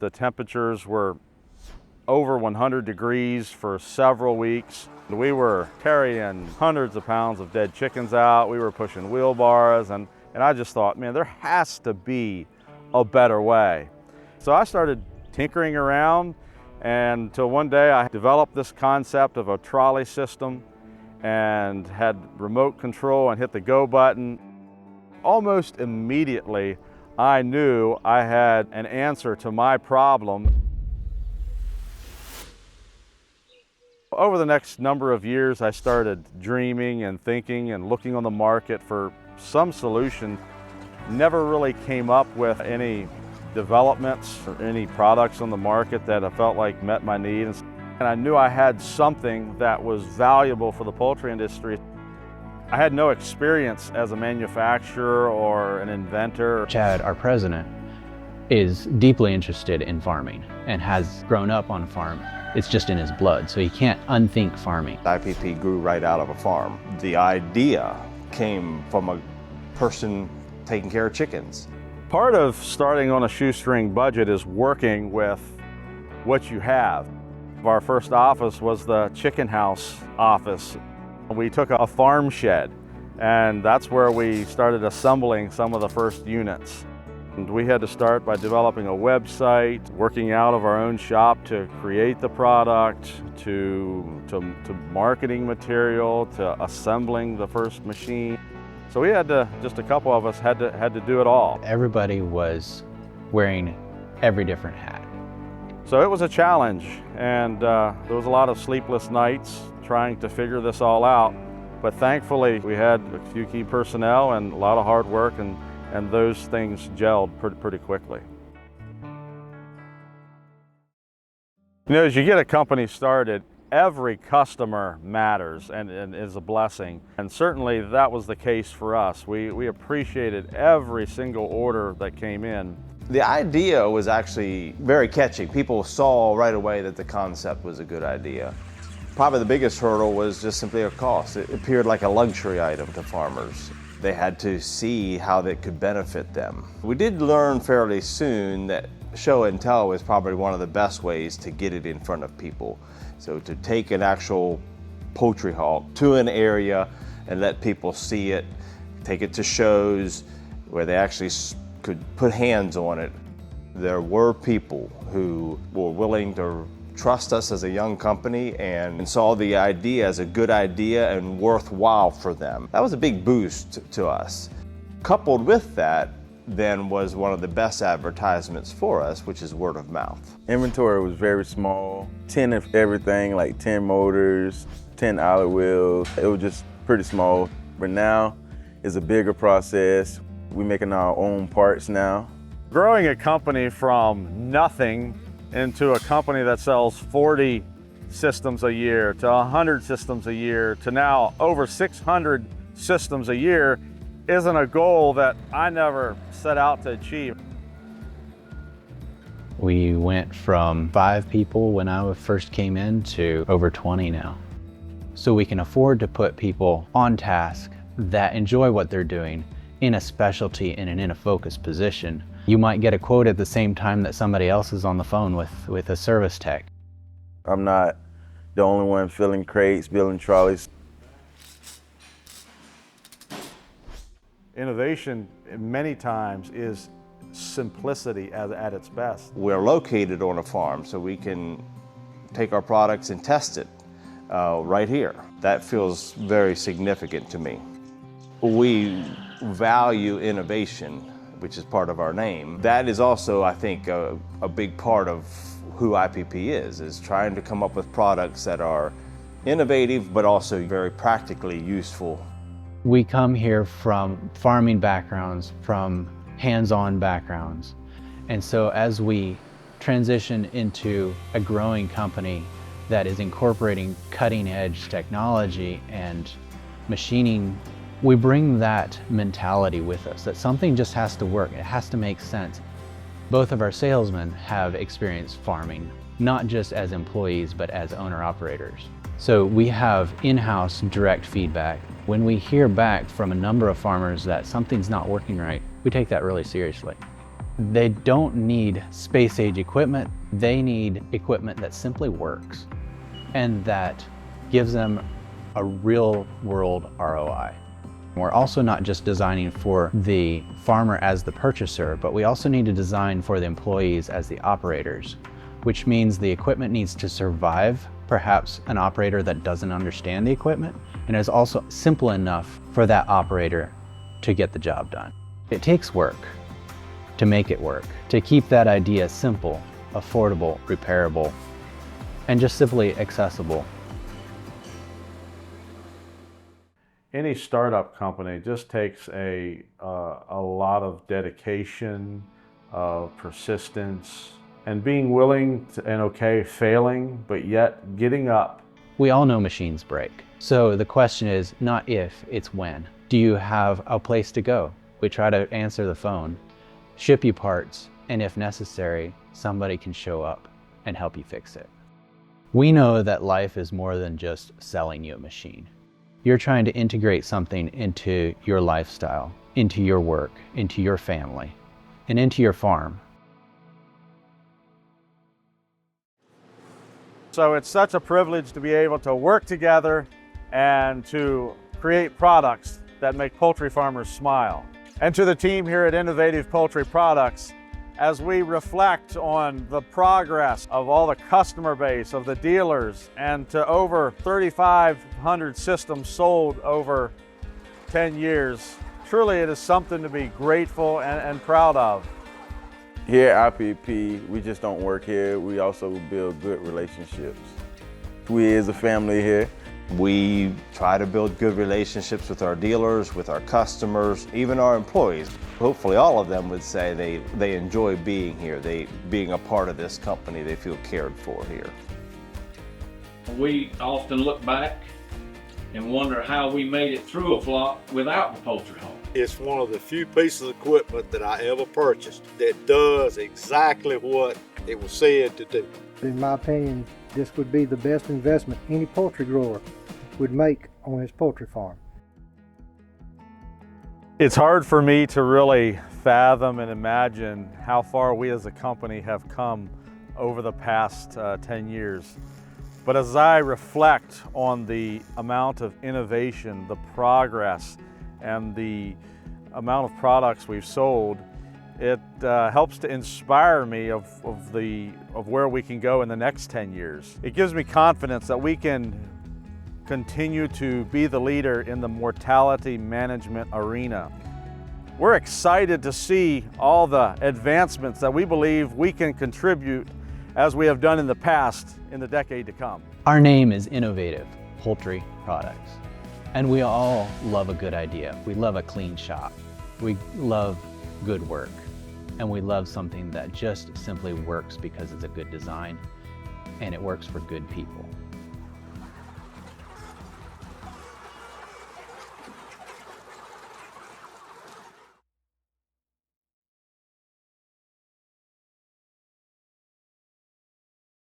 The temperatures were over 100 degrees for several weeks. We were carrying hundreds of pounds of dead chickens out. We were pushing wheelbarrows, and I just thought, man, there has to be a better way. So I started tinkering around, and until one day I developed this concept of a trolley system and had remote control and hit the go button. Almost immediately, I knew I had an answer to my problem. Over the next number of years, I started dreaming and thinking and looking on the market for some solution. Never really came up with any developments or any products on the market that I felt like met my needs. And I knew I had something that was valuable for the poultry industry. I had no experience as a manufacturer or an inventor. Chad, our president, is deeply interested in farming and has grown up on a farm. It's just in his blood, so he can't unthink farming. IPP grew right out of a farm. The idea came from a person taking care of chickens. Part of starting on a shoestring budget is working with what you have. Our first office was the chicken house office. We took a farm shed, and that's where we started assembling some of the first units. And we had to start by developing a website, working out of our own shop to create the product, to marketing material, to assembling the first machine. So we had to, just a couple of us had to do it all. Everybody was wearing every different hat. So it was a challenge, and there was a lot of sleepless nights trying to figure this all out. But thankfully, we had a few key personnel and a lot of hard work, and those things gelled pretty quickly. You know, as you get a company started, every customer matters and is a blessing. And certainly that was the case for us. We appreciated every single order that came in. The idea was actually very catchy. People saw right away that the concept was a good idea. Probably the biggest hurdle was just simply a cost. It appeared like a luxury item to farmers. They had to see how that could benefit them. We did learn fairly soon that show and tell was probably one of the best ways to get it in front of people. So to take an actual Poultry Hawk to an area and let people see it, take it to shows where they actually could put hands on it. There were people who were willing to trust us as a young company and saw the idea as a good idea and worthwhile for them. That was a big boost to us. Coupled with that, then was one of the best advertisements for us, which is word of mouth. Inventory was very small, 10 of everything, like 10 motors, 10 eyelet wheels. It was just pretty small. But now it's a bigger process. We're making our own parts now. Growing a company from nothing into a company that sells 40 systems a year to 100 systems a year to now over 600 systems a year isn't a goal that I never set out to achieve. We went from 5 people when I first came in to over 20 now. So we can afford to put people on task that enjoy what they're doing in a specialty and in a focused position. You might get a quote at the same time that somebody else is on the phone with a service tech. I'm not the only one filling crates, building trolleys. Innovation many times is simplicity at its best. We're located on a farm, so we can take our products and test it right here. That feels very significant to me. We value innovation, which is part of our name. That is also, I think, a big part of who IPP is trying to come up with products that are innovative, but also very practically useful. We come here from farming backgrounds, from hands-on backgrounds. And so as we transition into a growing company that is incorporating cutting-edge technology and machining, we bring that mentality with us, that something just has to work, it has to make sense. Both of our salesmen have experienced farming, not just as employees, but as owner-operators. So we have in-house direct feedback. When we hear back from a number of farmers that something's not working right, we take that really seriously. They don't need space-age equipment. They need equipment that simply works and that gives them a real-world ROI. We're also not just designing for the farmer as the purchaser, but we also need to design for the employees as the operators, which means the equipment needs to survive perhaps an operator that doesn't understand the equipment, and is also simple enough for that operator to get the job done. It takes work to make it work, to keep that idea simple, affordable, repairable, and just simply accessible. Any startup company just takes a lot of dedication, of persistence, and being willing to, and okay failing, but yet getting up. We all know machines break. So the question is not if, it's when. Do you have a place to go? We try to answer the phone, ship you parts, and if necessary, somebody can show up and help you fix it. We know that life is more than just selling you a machine. You're trying to integrate something into your lifestyle, into your work, into your family, and into your farm. So it's such a privilege to be able to work together and to create products that make poultry farmers smile. And to the team here at Innovative Poultry Products, as we reflect on the progress of all the customer base, of the dealers, and to over 3,500 systems sold over 10 years, truly it is something to be grateful and proud of. Here at IPP, we just don't work here, we also build good relationships. We is a family here. We try to build good relationships with our dealers, with our customers, even our employees. Hopefully all of them would say they enjoy being here, being a part of this company, they feel cared for here. We often look back and wonder how we made it through a flock without the Poultry Hawk. It's one of the few pieces of equipment that I ever purchased that does exactly what it was said to do. In my opinion, this would be the best investment any poultry grower would make on his poultry farm. It's hard for me to really fathom and imagine how far we as a company have come over the past 10 years. But as I reflect on the amount of innovation, the progress, and the amount of products we've sold, it helps to inspire me of where we can go in the next 10 years. It gives me confidence that we can continue to be the leader in the mortality management arena. We're excited to see all the advancements that we believe we can contribute as we have done in the past in the decade to come. Our name is Innovative Poultry Products, and we all love a good idea. We love a clean shop. We love good work, and we love something that just simply works because it's a good design and it works for good people.